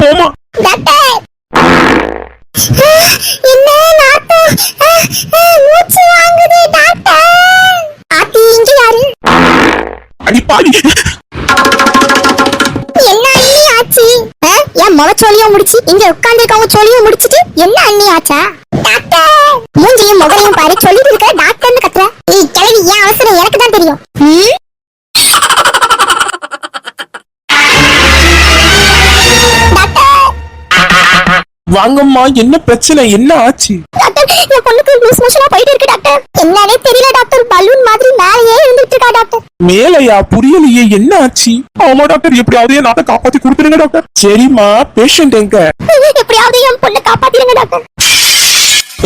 போமா. டாக்டர் என்ன நாத்து மூச்சு வாங்குது டாக்டர். ஆத்தி இங்க யாரு? அடி பாவி. என்ன அண்ணி ஆச்சு? என் முகச்சோலியும் முடிச்சு இங்க உட்கார்ந்துருக்கவங்க சோலியும் முடிச்சிட்டு என்ன அண்ணி ஆச்சா? டாக்டர் மூஞ்சியும் முகரையும் பாரு, சொல்லிட்டு இருக்க டாக்டர்னு கத்துற. ஏய் கிளவி, ஏன் அவசரம் எனக்கு தான் தெரியும். வாங்கம்மா, என்ன பிரச்சனை, என்ன ஆச்சு? டாக்டர் என் பொண்ணுக்கு லூஸ் மோஷனா போயிட்டு இருக்கு டாக்டர். என்னன்னே தெரியல டாக்டர், பலூன் மாதிரி மேலேயே இருந்துட்டு இருக்கா டாக்டர். மேலையா? புரியலையே, என்ன ஆச்சு? ஆமா டாக்டர், எப்படியாவது என் நாட்டை காப்பாத்தி கொடுத்துருங்க டாக்டர். சரிம்மா, பேஷண்ட் எங்க? எப்படியாவது என் பொண்ணை காப்பாத்திருங்க டாக்டர்.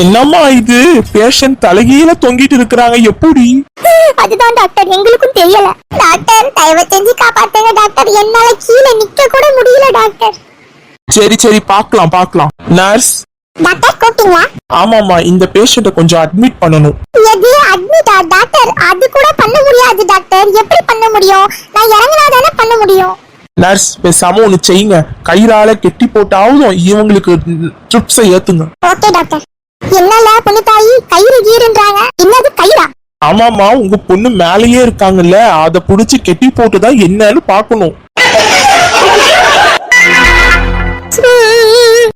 என்னம்மா இது, பேஷண்ட் தலைகீழ தொங்கிட்டு இருக்கிறாங்க, எப்படி? அதுதான் டாக்டர் எங்களுக்கும் தெரியல. டாக்டர் தயவு செஞ்சு காப்பாத்துங்க டாக்டர், என்னால கீழே நிக்க கூட முடியல டாக்டர். சரி சரி, பார்க்கலாம் பார்க்கலாம். நர்ஸ் டாக்டர் கூப்பிட்டீங்களா? ஆமாமா, இந்த பேஷண்ட கொஞ்சம் அட்மிட் பண்ணணும். எது அட்மிட்டா டாக்டர்? அது கூட பண்ண முடியாது டாக்டர். எப்படி பண்ண முடியும்? நான் இறங்கினா தானே பண்ண முடியும். நர்ஸ் பேசாம ஒண்ணு செய்யுங்க, கயிறால கெட்டி போட்டாவது இவங்களுக்கு ட்ரிப்ஸை ஏத்துங்க. Okay doctor. என்னல பொண்ணு தாயி கயிறு கீறுன்றாங்க, என்னது கயிறா? ஆமாமா, உங்க பொண்ணு மேலேயே இருக்காங்கல்ல, அத புடிச்சு கெட்டி போட்டுதான் என்னன்னு பாக்கணும்.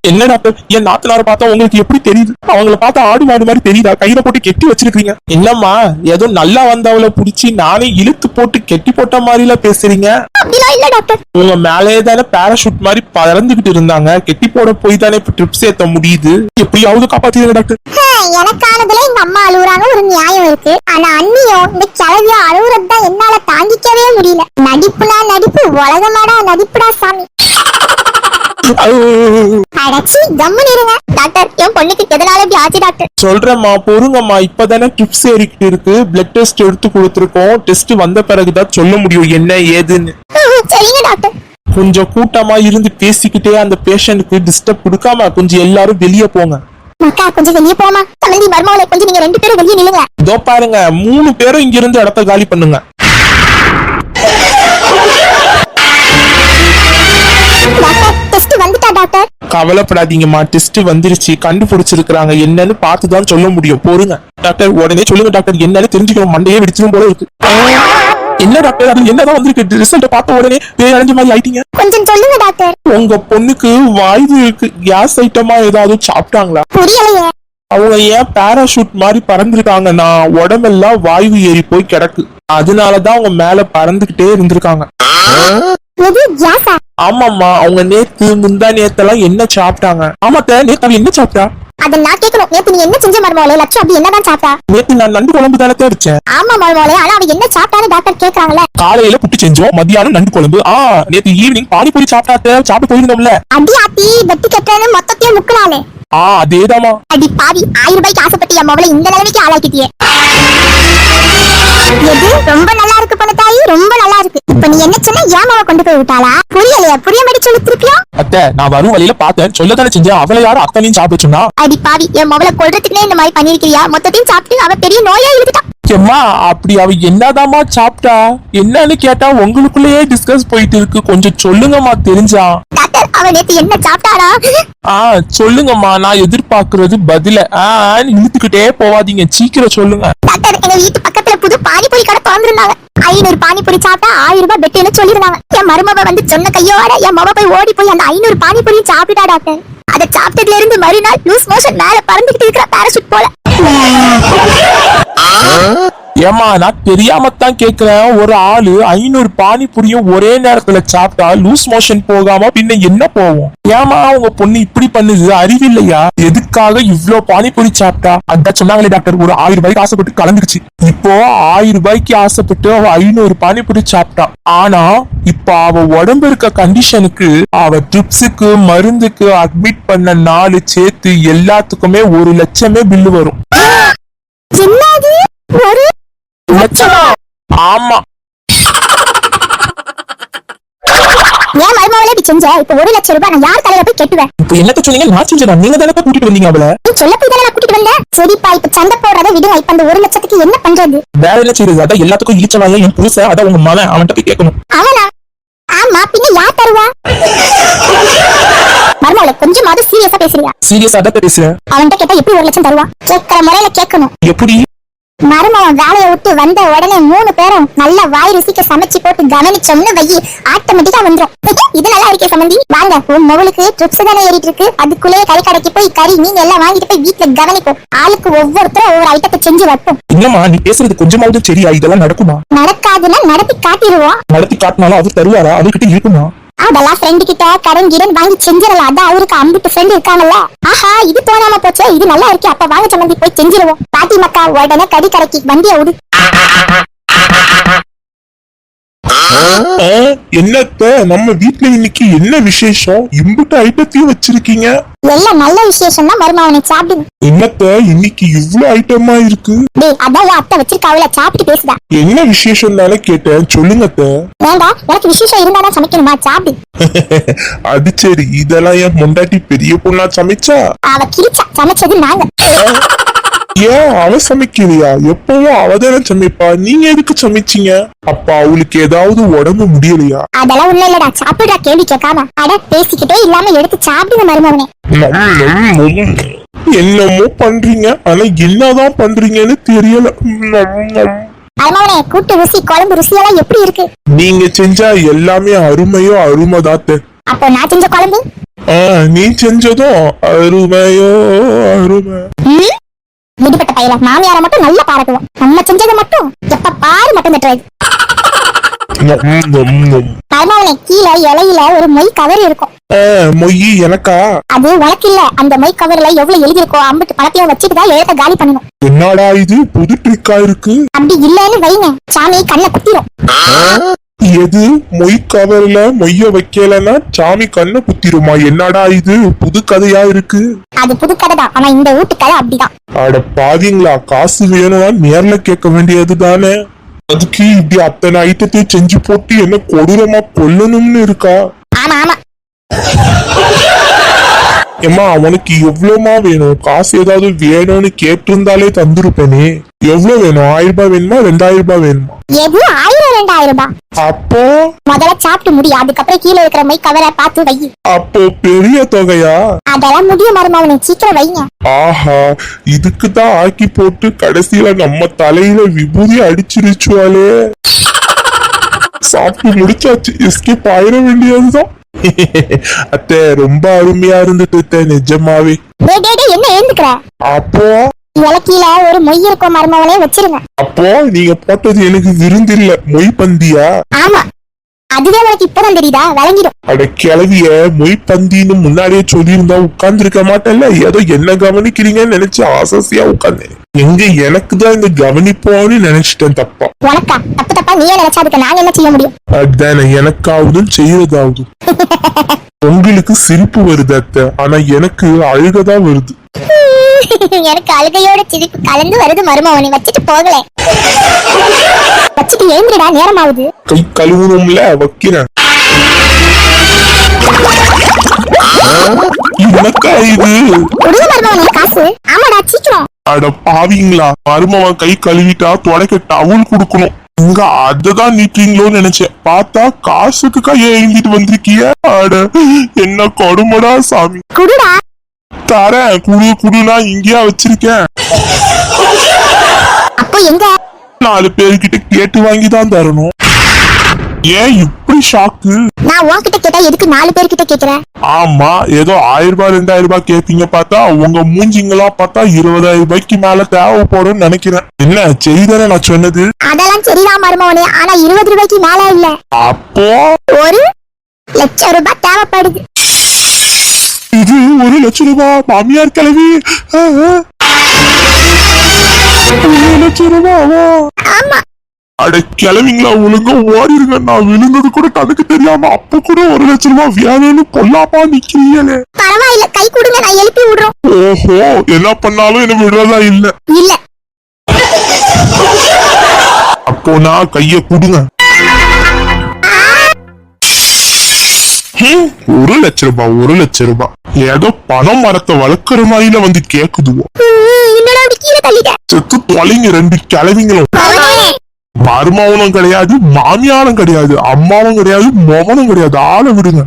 என்ன டாக்டர், என் நாத்தனார பார்த்தா உங்களுக்கு எப்படி தெரியுது? அவங்கள பார்த்தா ஆடு மாடு மாதிரி தெரியுதா? கையில போட்டு கெட்டி வச்சிருக்கீங்க. என்னம்மா, ஏதோ நல்லா வந்தவளை புடிச்சு நானே இழுத்து போட்டு கெட்டி போட்ட மாதிரில பேசுறீங்க? அப்படிலாம் இல்ல டாக்டர். உங்க மேலேயே தானே பேராஷூட் மாதிரி பறந்துகிட்டு இருந்தாங்க, கெட்டி போட போய் தானே இப்ப ட்ரிப்ஸ் ஏத்த முடியுது. எப்படியாவது காப்பாத்திடுங்க டாக்டர். எனக்கானதுல எங்க அம்மா அழுகுறாங்க, ஒரு நியாயம் இருக்கு. ஆனா அண்ணியும் இந்த கிளவியோ அழுகுறதுதான் என்னால தாங்கிக்கவே முடியல. நடிப்புனா நடிப்பு, உலகமாடா நடிப்புடா சாமி. அடச்சி கம்முன்னு இருங்க டாக்டர். என் பொண்ணுக்கு எதனால இப்படி ஆச்சு டாக்டர்? சொல்றேம்மா, பொறுங்கம்மா, இப்பதானே ட்ரிப்ஸ் ஏறிக்கிட்டு இருக்கு. பிளட் டெஸ்ட் எடுத்து கொடுத்துருக்கோம். டெஸ்ட் வந்த பிறகுதான் சொல்ல முடியும் என்ன ஏதுன்னு. சரிங்க டாக்டர். கொஞ்சம் கூட்டமா இருந்து பேசிக்கிட்டே அந்த பேஷண்ட்க்கு டிஸ்டர்ப் கொடுக்காம கொஞ்சம் எல்லாரும் வெளியே போங்க. மக்கா கொஞ்சம் வெளியே போமா. சமந்தி மர்மவளை கொஞ்சம் நீங்க 2 பேரும் வெளியே நில்லுங்க. இதோ பாருங்க, 3 பேரும் இங்க இருந்து இடத்த காலி பண்ணுங்க. கவலைப்படாதீங்கம்மா, டெஸ்ட் வந்துருச்சு, கண்டுபிடிச்சிருக்காங்க. என்னன்னு பார்த்துதான் சொல்ல முடியும். போருங்க டாக்டர், உடனே சொல்லுங்க டாக்டர், என்னன்னு தெரிஞ்சுக்கணும். மண்டையே வெடிச்சிடும் போல இருக்கு. என்ன டாக்டர், அது என்னதான் வந்திருக்கு? ரிசல்ட் பார்த்த உடனே பேரஞ்ச மாதிரி ஆயிட்டீங்க. கொஞ்சம் சொல்லுங்க டாக்டர். உங்க பொண்ணுக்கு வாய்வு இருக்கு. கேஸ் ஐட்டமா ஏதாவது சாப்பிட்டாங்களா? புரியலையே. அவங்க ஏன் பேராஷூட் மாதிரி பறந்துருக்காங்கன்னா, உடம்பெல்லாம் வாய்வு ஏறி போய் கிடக்கு. அதனாலதான் அவங்க மேல பறந்துகிட்டே இருந்திருக்காங்க. ஆமாமா, அவங்க நேத்து முந்தா நேத்தெல்லாம் என்ன சாப்பிட்டாங்க? ஆமாத்த, நேத்து என்ன சாப்பிட்டா? அத நான் கேக்குறோம். நேத்து நீ என்ன செஞ்ச மர்மவளே? லட்சம் அப்படி என்னதான் சாப்பிட்டா? நேத்து நான் நண்டு குழம்பு தானே வச்சேன். ஆமா மர்மவளே, ஆனா அவ என்ன சாப்பிட்டான்னு டாக்டர் கேக்குறாங்களே. காலையில புட்டு செஞ்சோம், மத்தியானம் நண்டு குழம்பு. நேத்து ஈவினிங் பானிபூரி சாப்பிட்டாத்த. சாப்பிட்டு போயிருந்தோம்ல. அடி ஆத்தி வெட்டி கட்டறன்னு மொத்தத்தையும் முக்குறானே. அதேதாமா. அடி பாவி, 1000 ரூபாய்க்கு ஆசைப்பட்டு என் மவளை இந்த நிலைமைக்கு ஆளாக்கிட்டியே. எது ரொம்ப நல்லா இருக்கு பொண்ணு தாயி, ரொம்ப நல்லா இருக்கு. இப்ப நீ என்ன சொன்ன, ஏமாவ கொண்டு போய் விட்டாளா? புரியலையா? புரியபடி சொல்லி திருப்பியும். அத்தை, நான் வரும் வழியில பார்த்தேன், சொல்லத்தானே செஞ்சேன். அவளை யாரும் அத்தனையும் சாப்பிட சொன்னா? அடி பாவி, என் மவளை கொல்றதுக்குனே இந்த மாதிரி பண்ணிருக்கியா? மொத்தத்தையும் சாப்பிட்டு அவ பெரிய நோயா இழுத்துட்டா. அம்மா, அப்படி அவ என்னதாமா சாப்பிட்டா? என்னன்னு கேட்டா உங்களுக்குள்ளேயே டிஸ்கஸ் போயிட்டு இருக்கு. கொஞ்சம் சொல்லுங்கம்மா தெரிஞ்சா. டாக்டர், அவ நேத்து என்ன சாப்பிட்டாரா? சொல்லுங்கம்மா, நான் எதிர்பார்க்கறது பதில இழுத்துக்கிட்டே போவாதீங்க, சீக்கிரம் சொல்லுங்க. டாக்டர், எங்க வீட்டு பக்கத்துல புது பானிபூரி கடை திறந்துருந்தாங்க. 500 பானிபூரி சாப்பிட்டா 1000 ரூபாய் பெட்டுன்னு சொல்லிருந்தாங்க. என் மருமவ வந்து சொன்ன கையோட என் மவ போய் ஓடி போய் அந்த 500 பானிபூரி சாப்பிட்டா டாக்டர். அதை சாப்பிட்டதுல இருந்து மறுநாள் லூஸ் மோஷன் மேல பறந்துகிட்டு இருக்கிற பேராஷூட் போல. ஏமா, நான் தெரியாமத்தான் கேக்குறேன். ஒரு ஆளு 500 பானிபூரியும் ஒரே நேரத்துல சாப்பிட்டா லூஸ் மோஷன் போகாம பின்ன என்ன போகும்? ஏமா உங்க பொண்ணு இப்படி பண்ணுது? அறிவில்லையா? எதுக்காக இவ்ளோ பானிபூரி சாப்பிட்டா? அதான் சொன்னாங்களே டாக்டர், ஒரு 1000 ரூபாய்க்கு ஆசைப்பட்டு கலந்துக்குச்சு. இப்போ 1000 ரூபாய்க்கு ஆசைப்பட்டு அவ 500 பானிபூரி சாப்பிட்டா. ஆனா இப்ப அவ உடம்பு இருக்க கண்டிஷனுக்கு அவ ட்ரிப்ஸுக்கு மருந்துக்கு அட்மிட் பண்ண நாள் சேர்த்து எல்லாத்துக்குமே 1 லட்சமே பில்லு வரும். என்னது, 1 லட்சமா? ஆமா. ஏன் மருமவளே இப்படி செஞ்ச? இப்ப 1 லட்சம் ரூபாய் நான் யார் தலையில போய் கட்டுவேன்? இப்ப என்னத்த சொன்னீங்க? நான் செஞ்சேனா? நீங்க தானே கூட்டிட்டு வந்தீங்க அவளை. நீ சொல்ல போய் தானே நான் கூட்டிட்டு வந்தேன். சரிப்பா, இப்ப சண்டை போடுறத விடுங்க. இப்ப அந்த 1 லட்சத்துக்கு என்ன பண்றது? வேற என்ன செய்யுது? அதான் எல்லாத்துக்கும் இழிச்சவாயா என் புருஷன். அதான் உங்க மகன், அவன்கிட்ட போய் கேட்கணும். அவனா? ஆமா, பின்ன யார் தருவா? கொஞ்சமாவது சீரியஸா பேசுறியா? சீரியஸா தான் பேசுறேன். அவன்கிட்ட கேட்டா எப்படி 1 லட்சம் தருவான்? கேட்கிற முறையில கேட்கணும். எப்படி? மருமகன் வேலையை விட்டு வந்த உடனே 3 பேரும் நல்ல வாய் ருசிக்க சமைச்சு போட்டு கவனிச்சோம்னு வையி ஆட்டோமேட்டிக்கா வந்துரும். இது நல்லா இருக்கே சம்பந்தி. வாங்க, உன் மொபைலுக்கு ட்ரிப்ஸ் தானே ஏறிட்டு இருக்கு. அதுக்குள்ளே கடைக்கு போய் கறி மீன் எல்லாம் வாங்கிட்டு போய் வீட்டுல கவனிப்போம். ஆளுக்கு ஒவ்வொருத்தரும் ஒவ்வொரு ஐட்டத்தை செஞ்சு வைப்போம். என்னம்மா நீ பேசுறது கொஞ்சமாவது சரியா? இதெல்லாம் நடக்குமா? நடக்காதுன்னா நடத்தி காட்டிடுவோம். நடத்தி காட்டினாலும் அவர் தருவாரா? அவர்கிட்ட இருக்குமா? அதெல்லாம் ஃப்ரெண்டு கிட்ட கடன் கிடன் வாங்கி செஞ்சிடலாம். அதான் அவருக்கு 50 ஃப்ரெண்ட் இருக்காங்கல்ல. ஆஹா, இது தோணாம போச்சே, இது நல்லா இருக்கே, அப்ப வாங்க சம்பந்தி போய் செஞ்சிருவோம். பாட்டி மக்கா உடனே கடைக்கு வண்டியை விடு. என்னத்த நம்ம வீட்ல இன்னைக்கு என்ன விசேஷம்? இம்புட்டு ஐட்டத்தையும் வச்சிருக்கீங்க. எல்லாம் நல்ல விசேஷம் தான் மருமகனை சாப்பிடுங்க. என்னத்த இன்னைக்கு இவ்ளோ ஐட்டமா இருக்கு? டேய், அதான் அத்தை வச்சிருக்காவுல, சாப்பிட்டு பேசுதா. என்ன விசேஷம் தானே கேட்டேன், சொல்லுங்கத்த. வேண்டா, எனக்கு விசேஷம் இருந்தாதான் சமைக்கணுமா? சாப்பிடு. அது சரி, இதெல்லாம் என் முண்டாட்டி பெரிய பொண்ணா சமைச்சா? அவ கிழிச்சா, சமைச்சது நாங்க. ஏன் அவ சமைக்கலையா? எப்பவும் அவதானே சமைப்பா, நீங்க எதுக்கு சமைச்சீங்க? அப்ப அவளுக்கு ஏதாவது உடம்பு முடியலையா? அதெல்லாம் உள்ள இல்லடா, சாப்பிடுறா, கேள்வி கேட்காம. அட, பேசிக்கிட்டே இல்லாம எடுத்து சாப்பிடுங்க மருமகனே. என்னமோ பண்றீங்க, ஆனா என்னதான் பண்றீங்கன்னு தெரியல. மருமகனே, கூட்டு ருசி குழம்பு ருசியெல்லாம் எப்படி இருக்கு? நீங்க செஞ்சா எல்லாமே அருமையோ அருமைதாத்த. அப்போ நான் செஞ்ச குழம்பு? நீ செஞ்சதும் அருமையோ அருமை. விடுபட்ட பையல, மாமியார மட்டும் நல்லா பாராட்டுவோம். நம்ம செஞ்சதை மட்டும் எப்ப பாரு மட்டும் தட்டுறது. மருமகனே, கீழே இலையில ஒரு மொய் கவர் இருக்கும். மொய் எனக்கா? அது உனக்கு இல்ல. அந்த மொய் கவர்ல எவ்வளவு எழுதி இருக்கோ அம்பிட்டு பணத்தையும் வச்சுட்டுதான் எழுத காலி பண்ணணும். என்னடா இது புது ட்ரிக்கா இருக்கு? அப்படி இல்லன்னு வைங்க, சாமி கண்ணை குத்திரும். எது? மொய் கவர்ல மொய்ய வைக்கலன்னா சாமி கண்ணை குத்திருமா? என்னடா இது புது கதையா இருக்கு? அது புது கதை தான், ஆனா இந்த வீட்டு கதை அப்படிதான். அட பாவீங்களா, காசு வேணும்னா நேர்ல கேட்க வேண்டியது தானே. அதுக்கு இப்படி அத்தனை ஐட்டத்தை செஞ்சு போட்டு என்ன கொடூரமா கொல்லணும்னு இருக்கா? ஆமா ஆமா. ஏமா உனக்கு எவ்வளவுமா வேணும்? காசு ஏதாவது வேணும்னு கேட்டிருந்தாலே தந்துருப்பேனே. எவ்வளவு வேணும்? 1000 ரூபாய் வேணுமா 2000 ரூபாய் வேணுமா? எது 1000 2000 ரூபாய்? அப்போ முதல்ல சாப்பிட்டு முடி, அதுக்கப்புறம் கீழே இருக்கிற மை கவரை பார்த்து வை. அப்போ பெரிய தொகையா? அதெல்லாம் முடியும் மருமகனே, சீக்கிரம் வைங்க. ஆஹா, இதுக்குதான் ஆக்கி போட்டு கடைசியில நம்ம தலையில விபூதி அடிச்சிருச்சுவாளே. சாப்பிட்டு முடிச்சாச்சு, எஸ்கேப் ஆயிட வேண்டியதுதான். அத்தை ரொம்ப அருமையா இருந்துட்டு நிஜமாவே. என்ன எழுந்துக்கிற? அப்போ இலக்கில ஒரு மொய் இருக்கும் மருமகனே, வச்சிருங்க. அப்போ நீங்க போட்டது எனக்கு விருந்தில்ல, மொய் பந்தியா? ஆமா, அதுவே உனக்கு இப்பதான் தெரியுதா? விளங்கிடும். அட கிளவிய, மொய் பந்தின்னு முன்னாடியே சொல்லியிருந்தா உட்கார்ந்து இருக்க மாட்டேன்ல. ஏதோ என்ன கவனிக்கிறீங்கன்னு நினைச்சு ஆசையா உட்கார்ந்தேன். எங்க எனக்கு தான் இந்த கவனிப்போன்னு நினைச்சிட்டேன். தப்பா உனக்கா? தப்பு தப்பா நீயே நினைச்சா அதுக்கு நாங்க என்ன செய்ய முடியும்? அதுதானே, எனக்காவது செய்யறதாவது. உங்களுக்கு சிரிப்பு வருது அத்தை, ஆனா எனக்கு அழுகதான் வருது. எனக்கு அழுகையோட சிரிப்பு கலந்து வருது மருமகனே, வச்சுட்டு போகல. வச்சுட்டு எழுந்துடா, நேரம் ஆகுது. கை கழுவணும்ல, வைக்கிறேன். என்னக்கா இது? கொடுங்க மருமகனே காசு. ஆமாடா, சீக்கிரம். அட பாவீங்களா, மருமவன் கை கழுவிட்டா தொடக்க டவுல் கொடுக்கணும். இங்க அததான் நீட்டீங்களோன்னு நினைச்சேன், பார்த்தா காசுக்கு கையை எழுந்திட்டு வந்திருக்கிய. அட என்ன கொடுமடா சாமி. குடுடா. தரேன், குடுனா இங்கேயா வச்சிருக்கேன். அப்போ எங்க? 4 பேர்கிட்ட கேட்டு வாங்கிதான் தரணும். ஏன் இப்படி ஷாக்கு? நான் உன்கிட்ட கேட்டா எதுக்கு 4 பேர்கிட்ட கேக்குறேன்? ஆமா, ஏதோ 1000 ரூபாய் 2000 ரூபாய் கேப்பீங்க, பார்த்தா உங்க மூஞ்சிங்களா பார்த்தா 20000 ரூபாய்க்கு மேல தேவைப்படும்னு நினைக்கிறேன். என்ன செய்தானே நான் சொன்னது? அதெல்லாம் சரிதான் மருமகனே, ஆனா 20 ரூபாய்க்கு மேல இல்ல. அப்போ 1 லட்சம் ரூபாய் தேவைப்படுது. இது 1 லட்சம் ரூபாய்? மாமியார் கிளவி 1 லட்சம் ரூபாவா? ஆமா. அட கிளவிங்களா, ஒழுங்கா ஓடிருங்க. நான் விழுந்தது கூட கணக்கு தெரியாம அப்ப கூட 1 லட்சம் ரூபாய் வேணும்னு பொல்லாப்பா நிக்கிறீங்களே. பரவாயில்ல, கை கொடுங்க, நான் எழுப்பி விடுறோம். ஓஹோ, என்ன பண்ணாலும் என்ன விடுறதா இல்ல. இல்ல. அப்போ நான் கைய கொடுங்க. 1 லட்சம் ரூபாய் 1 லட்சம் ரூபாய் ஏதோ பணம் மரத்தை வளர்க்கிற மாதிரில வந்து கேக்குதுவோ. செத்து தொலைங்க 2 கிளவிங்களும். மருமவனும் கிடையாது, மாமியாரும் கிடையாது, அம்மாவும் கிடையாது, மொவனும் கிடையாது. ஆளை விடுங்க.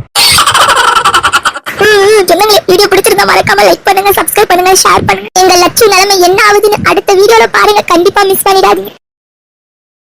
வீடியோ பிடிச்சிருந்தா மறக்காம லைக் பண்ணுங்க, சப்ஸ்கிரைப் பண்ணுங்க, ஷேர் பண்ணுங்க. எங்க லட்சு நிலைமை என்ன ஆகுதுன்னு அடுத்த வீடியோல பாருங்க. கண்டிப்பா மிஸ் பண்ணிடாதீங்க.